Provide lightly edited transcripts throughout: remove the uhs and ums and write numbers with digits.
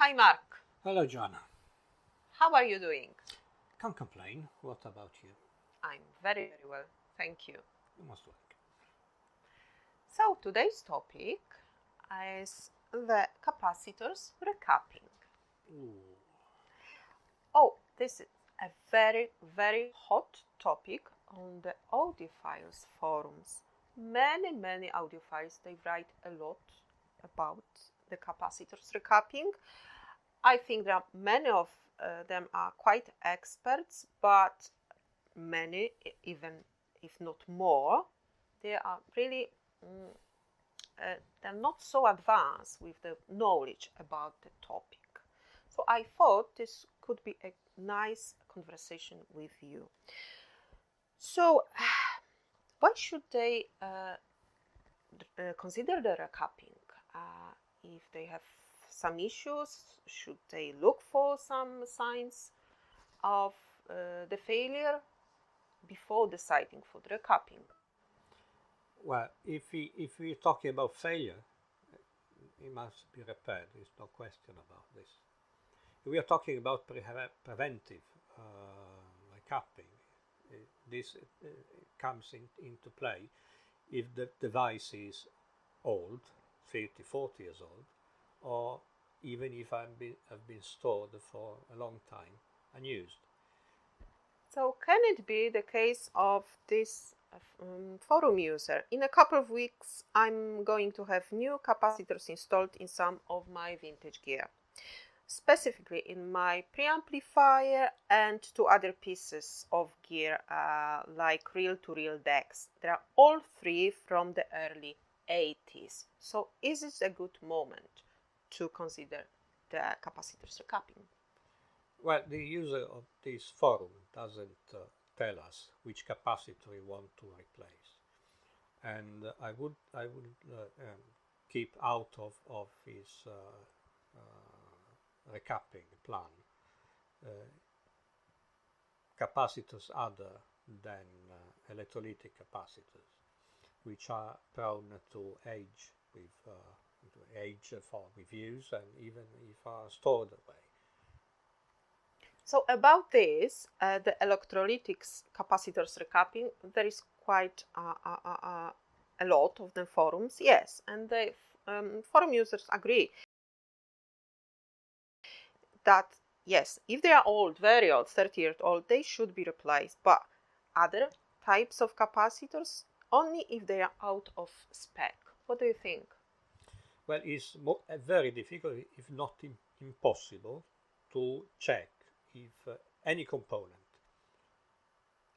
Hi Mark, Hello, Joanna. how are you doing? Can't complain. What about you? I'm very well, thank you. You must like. So today's topic is the capacitors recapping. Ooh. Oh, this is a very hot topic on the audiophiles forums. Many audiophiles, they write a lot about the capacitors recapping. I think that many of them are quite experts, but many, even if not more, they are really they're not so advanced with the knowledge about the topic. So I thought this could be a nice conversation with you. So why should they consider the recapping? If they have some issues, should they look for some signs of the failure before deciding for the recapping? Well, if we're talking about failure, it must be repaired. There's no question about this. If we are talking about preventive recapping, this comes into play if the device is old, 30, 40 years old, or even if have been stored for a long time unused. So can it be the case of this forum user? In a couple of weeks, I'm going to have new capacitors installed in some of my vintage gear, specifically in my preamplifier and two other pieces of gear like reel-to-reel decks. They are all three from the early 80s. So is it a good moment to consider the capacitors recapping? Well, the user of this forum doesn't tell us which capacitor we want to replace, and I would keep out of his recapping plan capacitors other than electrolytic capacitors, which are prone to age for reviews and even if are stored away. So about this, the electrolytics capacitors recapping, there is quite a lot of the forums, yes, and the forum users agree that yes, if they are old, very old, 30 years old, they should be replaced. But other types of capacitors, only if they are out of spec. What do you think? Well, it's very difficult, if not impossible, to check if any component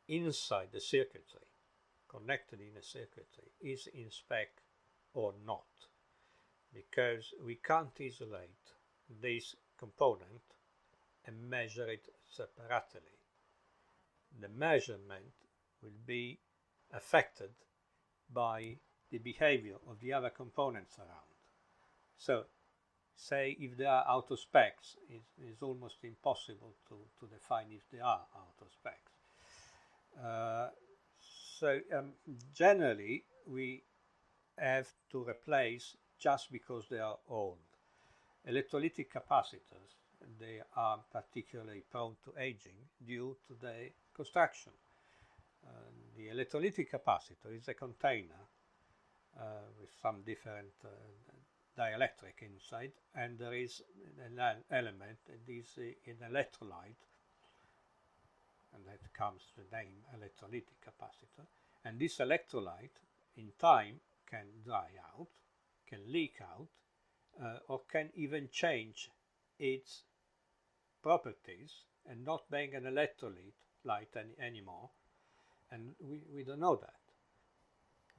inside the circuitry, connected in a circuitry, is in spec or not, because we can't isolate this component and measure it separately. The measurement will be affected by the behavior of the other components around. So, say if they are out of specs, it's almost impossible to define if they are out of specs. Uh, so generally, we have to replace just because they are old. Electrolytic capacitors, they are particularly prone to aging due to their construction. The electrolytic capacitor is a container with some different dielectric inside, and there is an element that is an electrolyte, and that comes the name electrolytic capacitor. And this electrolyte, in time, can dry out, can leak out, or can even change its properties and not being an electrolyte anymore, and we don't know that.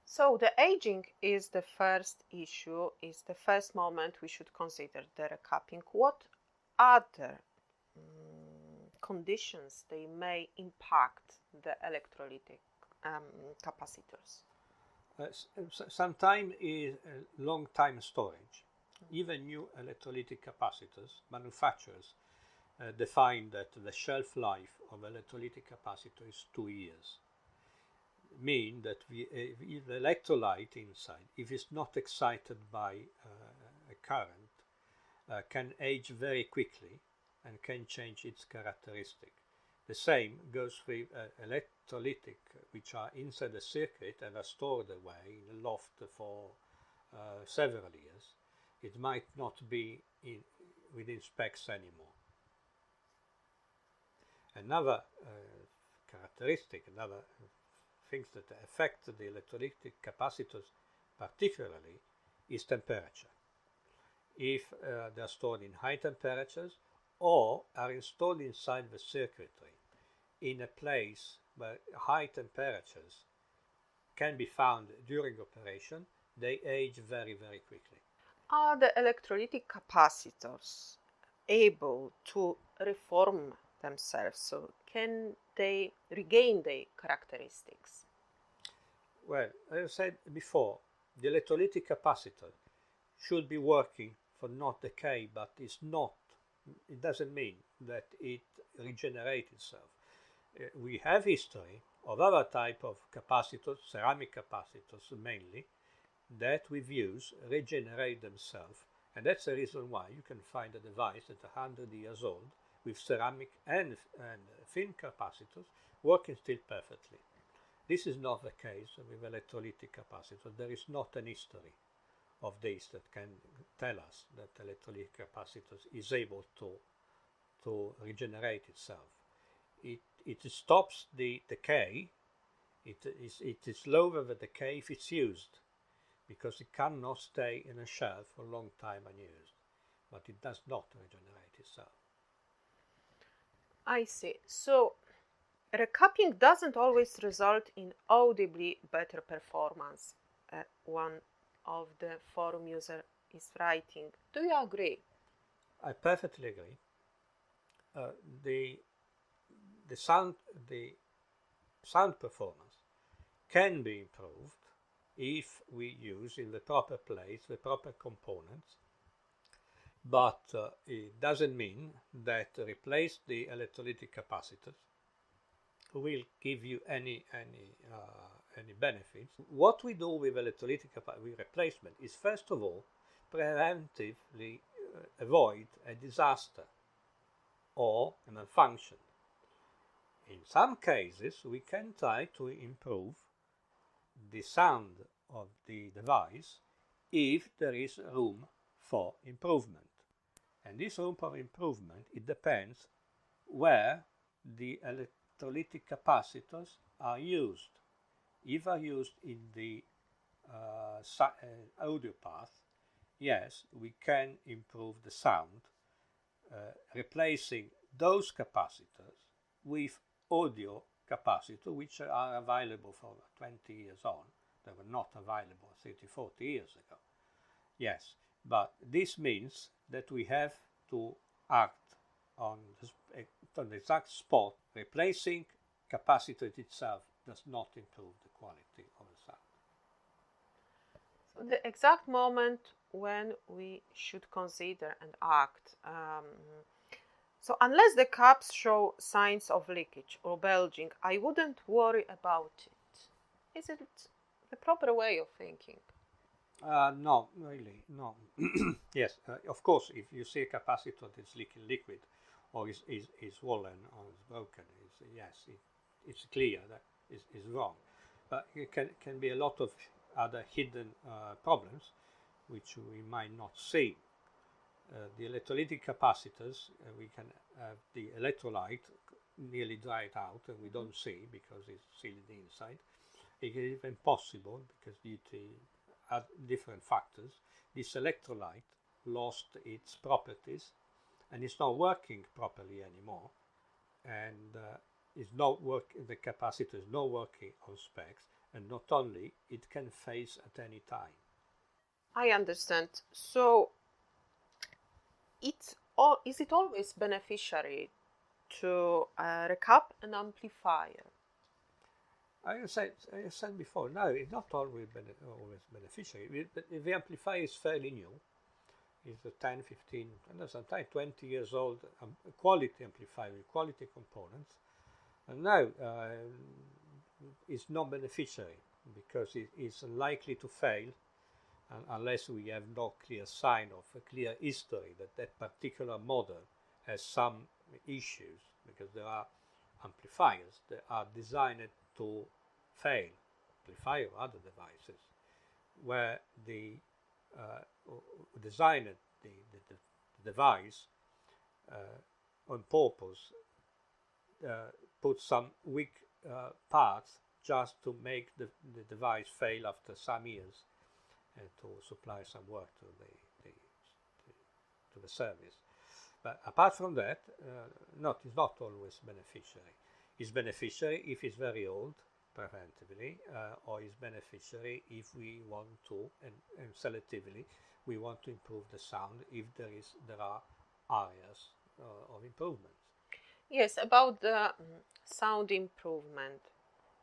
So the aging is the first issue, is the first moment we should consider the recapping. What other conditions they may impact the electrolytic capacitors? Sometimes is long time storage. Even new electrolytic capacitors, manufacturers define that the shelf life of electrolytic capacitor is 2 years. Mean that if the electrolyte inside, if it's not excited by a current, can age very quickly and can change its characteristic. The same goes with electrolytic, which are inside the circuit and are stored away in a loft for several years. It might not be within specs anymore. Another characteristic, another things that affect the electrolytic capacitors particularly is temperature. If they are stored in high temperatures or are installed inside the circuitry in a place where high temperatures can be found during operation, they age very, very quickly. Are the electrolytic capacitors able to reform themselves? So can they regain their characteristics? Well, as I said before, the electrolytic capacitor should be working for not decay, but it doesn't mean that it regenerates itself. We have history of other type of capacitors, ceramic capacitors mainly, that we've used regenerate themselves, and that's the reason why you can find a device that's 100 years old with ceramic and thin capacitors working still perfectly. This is not the case with electrolytic capacitors. There is not an history of this that can tell us that electrolytic capacitors is able to regenerate itself. It stops the decay. It is lower the decay if it's used, because it cannot stay in a shell for a long time unused, but it does not regenerate itself. I see. So recapping doesn't always result in audibly better performance. One of the forum user is writing. Do you agree? I perfectly agree. The the sound performance can be improved if we use in the proper place the proper components, but it doesn't mean that replace the electrolytic capacitors will give you any benefits. What we do with electrolytic with replacement is first of all preventively avoid a disaster or a malfunction. In some cases, we can try to improve the sound of the device if there is room for improvement. And this room for improvement, it depends where the electrolytic capacitors are used. If are used in the audio path, yes, we can improve the sound, replacing those capacitors with audio capacitors which are available for 20 years on. They were not available 30, 40 years ago. Yes, but this means that we have to act on the exact spot. Replacing capacitor itself does not improve the quality of the sound. So the exact moment when we should consider and act. So unless the caps show signs of leakage or bulging, I wouldn't worry about it. Is it the proper way of thinking? No, really, no. Yes, of course, if you see a capacitor that's leaking liquid or is swollen or is broken, it's clear that is wrong. But it can be a lot of other hidden problems which we might not see. The electrolytic capacitors, we can have the electrolyte nearly dried out and we don't see because it's sealed inside. It is even possible because due to different factors, this electrolyte lost its properties and it's not working properly anymore, and the capacitor is not working on specs, and not only it can phase at any time. I understand. So is it always beneficiary to recap an amplifier? I said before, no, it's not always beneficial. The amplifier is fairly new. It's a 10, 15, and sometimes 20 years old quality amplifier with quality components. And now it's not beneficiary because it is likely to fail unless we have no clear sign of a clear history that that particular model has some issues, because there are amplifiers that are designed to fail, amplifier or other devices, where the designed the device on purpose, put some weak parts just to make the device fail after some years and to supply some work to the service. But apart from that, it's not always beneficiary. It's beneficiary if it's very old, preventively, or it's beneficiary if we want to, and selectively, we want to improve the sound if there are areas of improvements. Yes, about the sound improvement,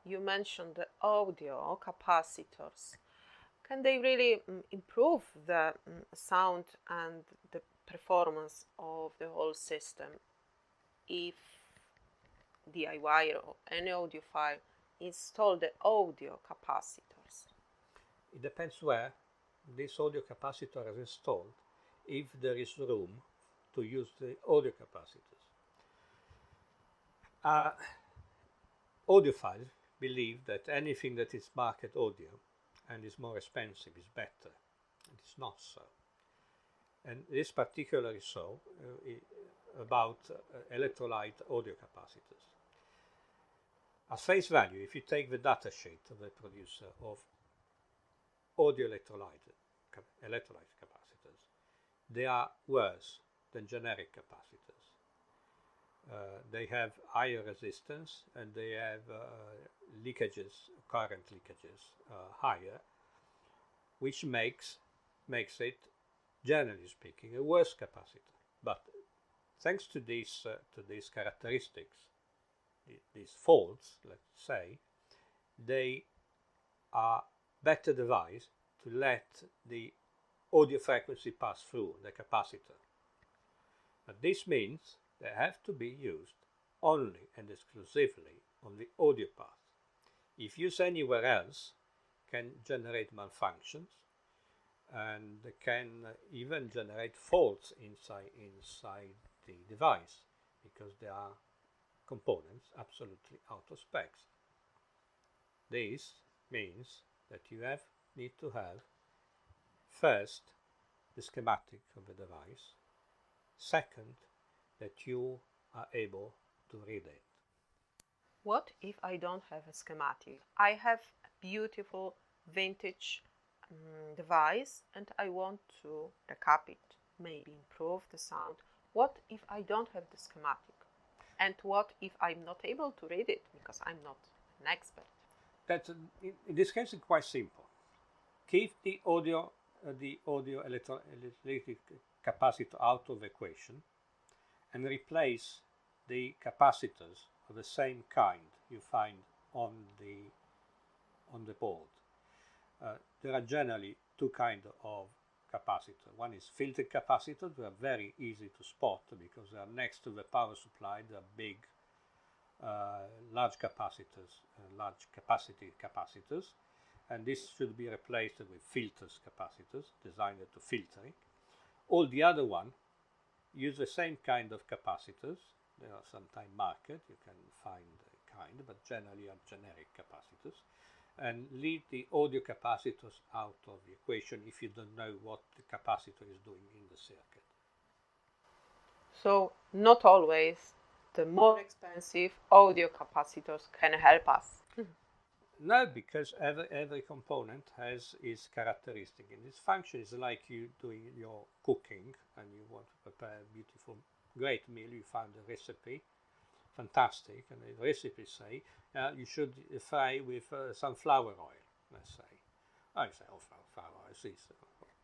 you mentioned the audio capacitors. Can they really improve the sound and the performance of the whole system if DIY or any audiophile install the audio capacitors? It depends where this audio capacitor is installed, if there is room to use the audio capacitors. Audiophiles believe that anything that is market audio and is more expensive is better. And it's not so. And this particularly so about electrolyte audio capacitors. At face value, if you take the data sheet of the producer of audio electrolyte capacitors, they are worse than generic capacitors. They have higher resistance and they have current leakages higher, which makes it, generally speaking, a worse capacitor. But thanks to these characteristics, these faults, let's say, they are better devised to let the audio frequency pass through the capacitor. But this means they have to be used only and exclusively on the audio path. If used anywhere else, can generate malfunctions and can even generate faults inside the device, because there are components absolutely out of specs. This means that you need to have first the schematic of the device, second that you are able to read it. What if I don't have a schematic? I have a beautiful vintage device and I want to recap it, maybe improve the sound. What if I don't have the schematic? And what if I'm not able to read it because I'm not an expert? In this case, it's quite simple. Keep the audio electrolytic capacitor out of the equation and replace the capacitors of the same kind you find on the board. There are generally two kinds of capacitor. One is filtered capacitors. They are very easy to spot because they are next to the power supply. They are big, large capacitors, large capacity capacitors, and this should be replaced with filters capacitors designed to filter it. All the other one use the same kind of capacitors. They are sometimes market, you can find a kind, but generally are generic capacitors. And leave the audio capacitors out of the equation if you don't know what the capacitor is doing in the circuit. So not always the more expensive audio capacitors can help us. No, because every component has its characteristic. And this function is like you doing your cooking and you want to prepare a beautiful, great meal. You found a recipe, fantastic, and the recipe say you should fry with sunflower oil, let's say. I say, sunflower oil is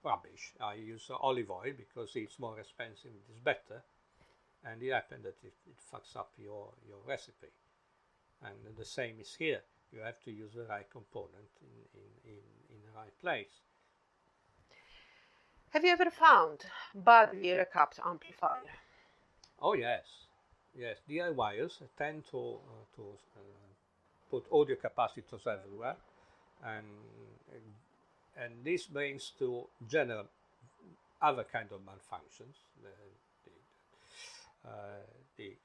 rubbish. I use olive oil because it's more expensive, it's better. And it happens that it fucks up your recipe. And the same is here. You have to use the right component in the right place. Have you ever found badly recapped amplifier? Oh yes. DIYers tend to put audio capacitors everywhere, and And this brings to general other kind of malfunctions. Uh, the,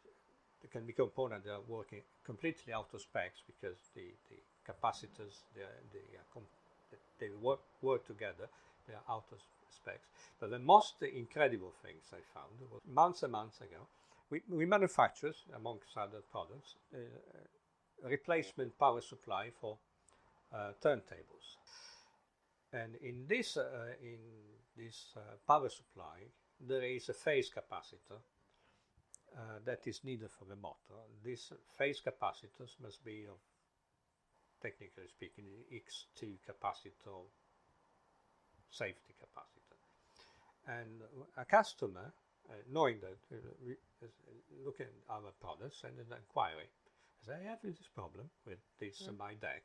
there can be components that are working completely out of specs because the capacitors they work together. They are out of specs. But the most incredible things I found was months and months ago. We manufactured, amongst other products, a replacement power supply for turntables. And in this power supply, there is a phase capacitor that is needed for the motor. These phase capacitors must be of, technically speaking, X2 capacitor, safety capacitor. And a customer, knowing that, looking at our products and an inquiry, says, I have this problem with this my deck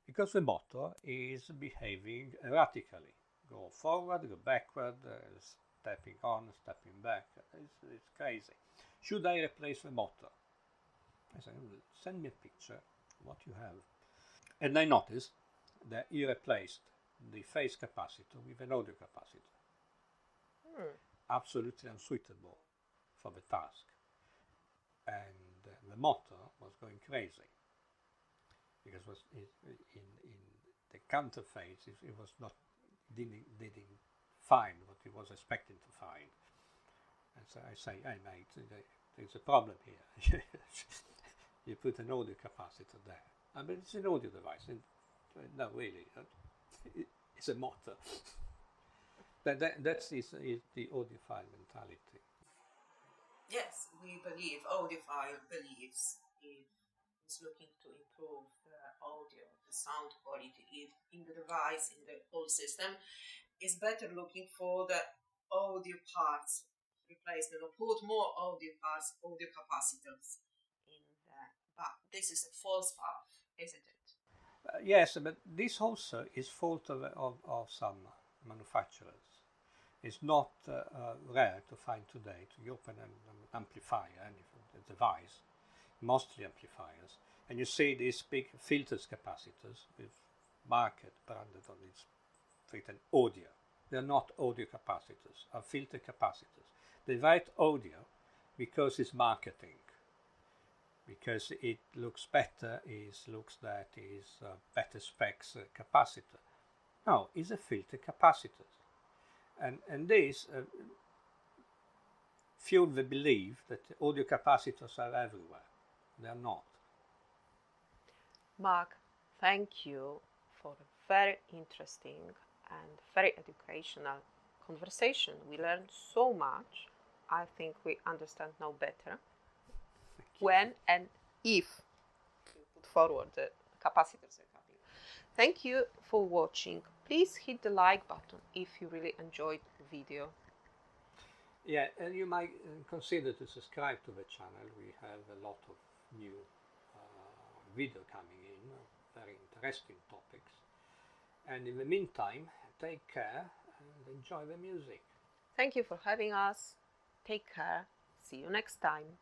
because the motor is behaving erratically. Go forward, go backward, stepping on, stepping back. It's crazy. Should I replace the motor? I said, send me a picture of what you have. And I noticed that he replaced the phase capacitor with an audio capacitor. Absolutely unsuitable for the task. And the motor was going crazy because in the counter phase it was not didn't find what it was expecting to find. And so I say, hey mate, there's a problem here. You put an audio capacitor there. I mean, it's an audio device. No, really, it's a motor. That's the audiophile mentality. Yes, we believe, audiophile believes, if is looking to improve the audio, the sound quality in the device, in the whole system, is better looking for the audio parts replacement or put more audio parts, audio capacitors in there. But this is a false path, isn't it? Yes, but this also is fault of some manufacturers. It's not rare to find today to open an amplifier, any device, mostly amplifiers, and you see these big filters capacitors with market branded on its written audio. They're not audio capacitors, are filter capacitors. They write audio because it's marketing, because it looks better, looks that is better specs capacitor. No, it's a filter capacitor. And this fuel the belief that audio capacitors are everywhere. They are not. Mark, thank you for a very interesting and very educational conversation. We learned so much. I think we understand now better when and if you put forward the capacitors. Thank you for watching. Please hit the like button if you really enjoyed the video. Yeah, and you might consider to subscribe to the channel. We have a lot of new video coming in, very interesting topics. And in the meantime, take care and enjoy the music. Thank you for having us. Take care. See you next time.